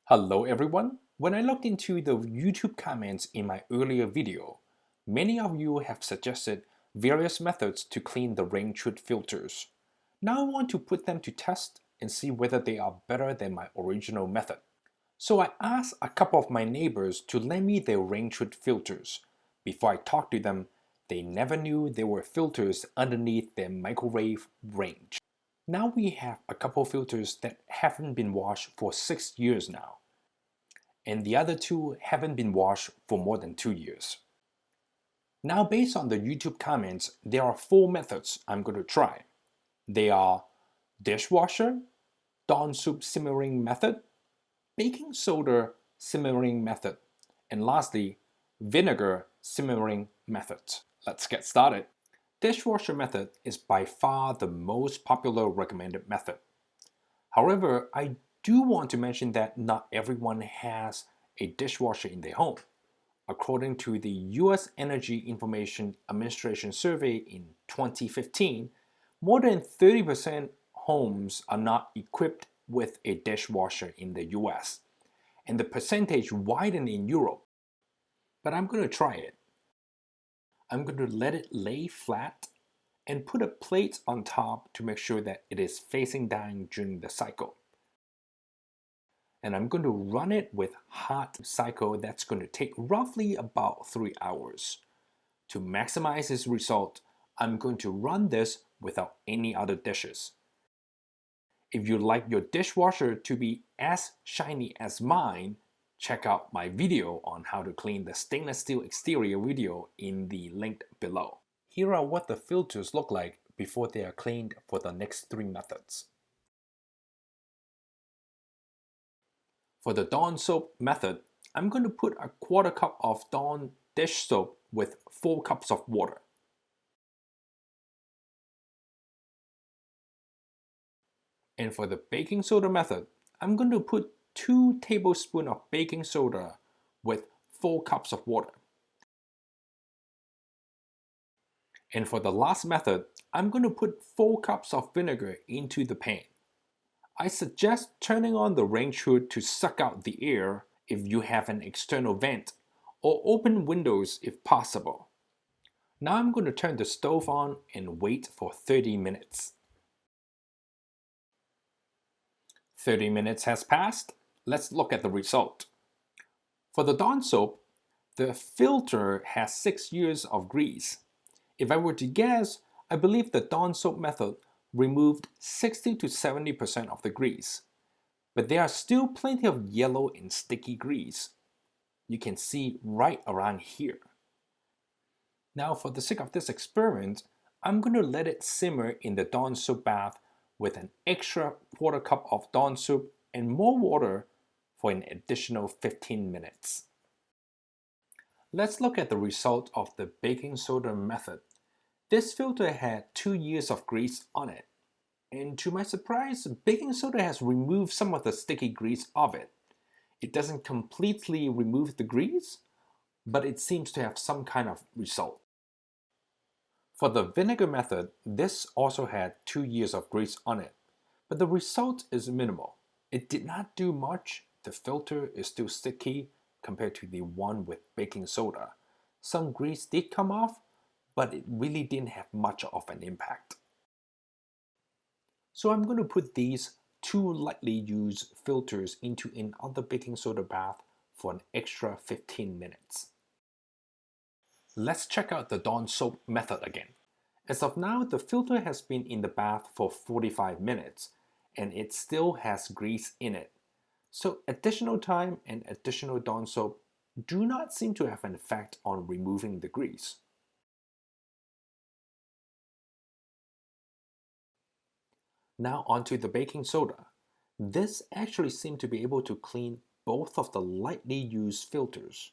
Hello everyone! When I looked into the YouTube comments in my earlier video, many of you have suggested various methods to clean the rain chute filters. Now I want to put them to test and see whether they are better than my original method. So I asked a couple of my neighbors to lend me their rain chute filters. Before I talked to them, they never knew there were filters underneath their microwave range. Now we have a couple filters that haven't been washed for 6 years now, and the other two haven't been washed for more than 2 years. Now based on the YouTube comments, there are 4 methods I'm going to try. They are Dishwasher, Soap Simmering Method, Baking Soda Simmering Method, and lastly, Vinegar Simmering Method. Let's get started. Dishwasher method is by far the most popular recommended method. However, I do want to mention that not everyone has a dishwasher in their home. According to the US Energy Information Administration survey in 2015, more than 30% homes are not equipped with a dishwasher in the US, and the percentage widened in Europe. But I'm going to try it. I'm going to let it lay flat and put a plate on top to make sure that it is facing down during the cycle. And I'm going to run it with hot cycle that's going to take roughly about 3 hours. To maximize its result, I'm going to run this without any other dishes. If you'd like your dishwasher to be as shiny as mine, check out my video on how to clean the stainless steel exterior video in the link below. Here are what the filters look like before they are cleaned for the next 3 methods. For the Dawn soap method, I'm going to put a 1/4 cup of Dawn dish soap with 4 cups of water. And for the baking soda method, I'm going to put 2 tablespoons of baking soda with 4 cups of water. And for the last method, I'm going to put 4 cups of vinegar into the pan. I suggest turning on the rain chute to suck out the air if you have an external vent, or open windows if possible. Now I'm going to turn the stove on and wait for 30 minutes. 30 minutes has passed. Let's look at the result. For the Dawn soap, the filter has 6 years of grease. If I were to guess, I believe the Dawn soap method removed 60 to 70% of the grease. But there are still plenty of yellow and sticky grease. You can see right around here. Now for the sake of this experiment, I'm going to let it simmer in the Dawn soap bath with an extra 1/4 cup of Dawn soap and more water for an additional 15 minutes. Let's look at the result of the baking soda method. This filter had 2 years of grease on it, and to my surprise, baking soda has removed some of the sticky grease of it. It doesn't completely remove the grease, but it seems to have some kind of result. For the vinegar method, this also had 2 years of grease on it, but the result is minimal. It did not do much. The filter is still sticky compared to the one with baking soda. Some grease did come off, but it really didn't have much of an impact. So I'm going to put these 2 lightly used filters into another baking soda bath for an extra 15 minutes. Let's check out the Dawn soap method again. As of now, the filter has been in the bath for 45 minutes, and it still has grease in it. So additional time and additional Dawn soap do not seem to have an effect on removing the grease. Now onto the baking soda. This actually seemed to be able to clean both of the lightly used filters.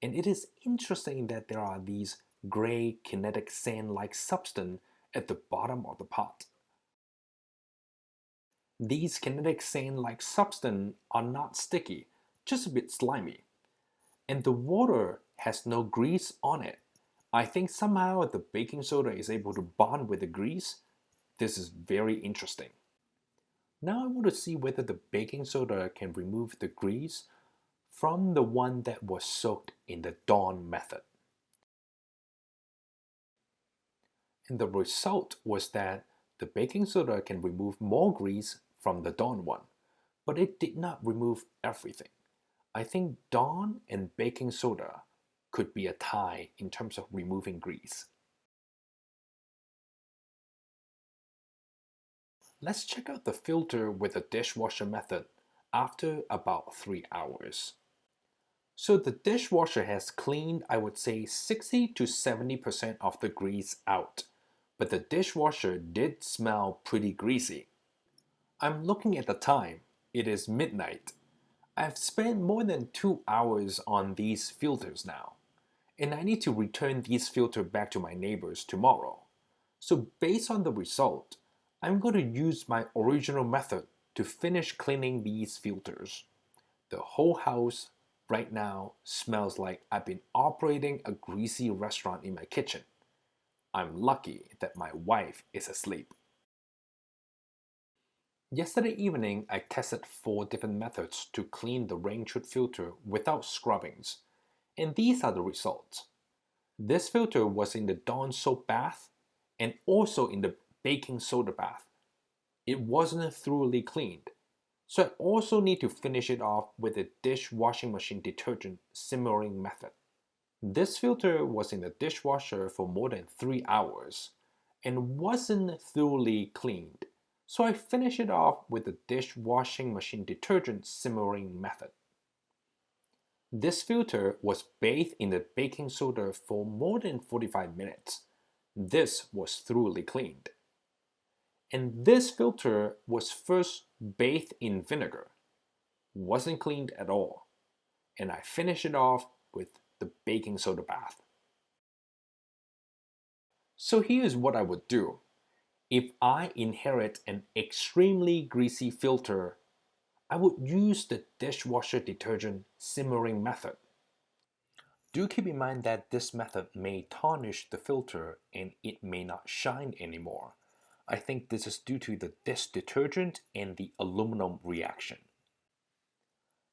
And it is interesting that there are these gray kinetic sand-like substance at the bottom of the pot. These kinetic sand-like substance are not sticky, just a bit slimy. And the water has no grease on it. I think somehow the baking soda is able to bond with the grease This is very interesting. Now I want to see whether the baking soda can remove the grease from the one that was soaked in the Dawn method. And the result was that the baking soda can remove more grease from the Dawn one, but it did not remove everything. I think Dawn and baking soda could be a tie in terms of removing grease. Let's check out the filter with the dishwasher method after about 3 hours. So the dishwasher has cleaned, I would say, 60 to 70% of the grease out, but the dishwasher did smell pretty greasy. I'm looking at the time. It is midnight. I've spent more than 2 hours on these filters now, and I need to return these filters back to my neighbors tomorrow. So based on the result, I'm going to use my original method to finish cleaning these filters. The whole house right now smells like I've been operating a greasy restaurant in my kitchen. I'm lucky that my wife is asleep. Yesterday evening, I tested 4 different methods to clean the rain chute filter without scrubbings, and these are the results. This filter was in the Dawn soap bath and also in the baking soda bath. It wasn't thoroughly cleaned, so I also need to finish it off with the dishwashing machine detergent simmering method. This filter was in the dishwasher for more than 3 hours and wasn't thoroughly cleaned, so I finished it off with the dishwashing machine detergent simmering method. This filter was bathed in the baking soda for more than 45 minutes. This was thoroughly cleaned. And this filter was first bathed in vinegar. Wasn't cleaned at all. And I finished it off with the baking soda bath. So here's what I would do. If I inherit an extremely greasy filter, I would use the dishwasher detergent simmering method. Do keep in mind that this method may tarnish the filter and it may not shine anymore. I think this is due to the dish detergent and the aluminum reaction.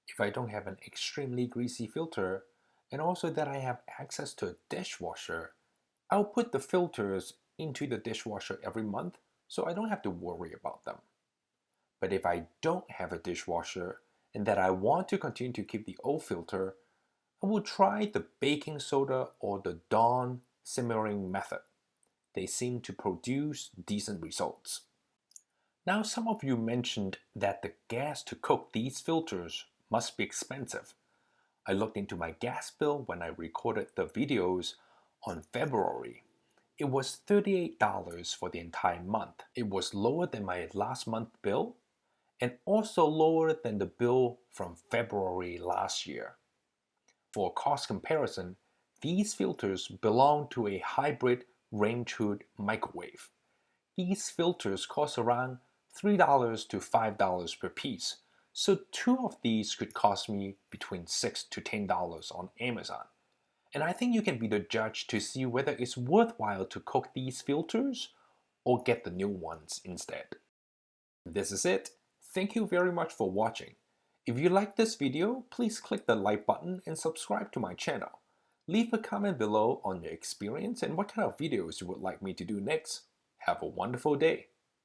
If I don't have an extremely greasy filter, and also that I have access to a dishwasher, I'll put the filters into the dishwasher every month so I don't have to worry about them. But if I don't have a dishwasher and that I want to continue to keep the old filter, I will try the baking soda or the Dawn simmering method. They seem to produce decent results. Now some of you mentioned that the gas to cook these filters must be expensive. I looked into my gas bill when I recorded the videos on February. It was $38 for the entire month. It was lower than my last month bill and also lower than the bill from February last year. For cost comparison, these filters belong to a hybrid rain chute microwave. These filters cost around $3 to $5 per piece, so 2 of these could cost me between $6 to $10 on Amazon. And I think you can be the judge to see whether it's worthwhile to cook these filters or get the new ones instead. This is it. Thank you very much for watching. If you like this video, please click the like button and subscribe to my channel. Leave a comment below on your experience and what kind of videos you would like me to do next. Have a wonderful day.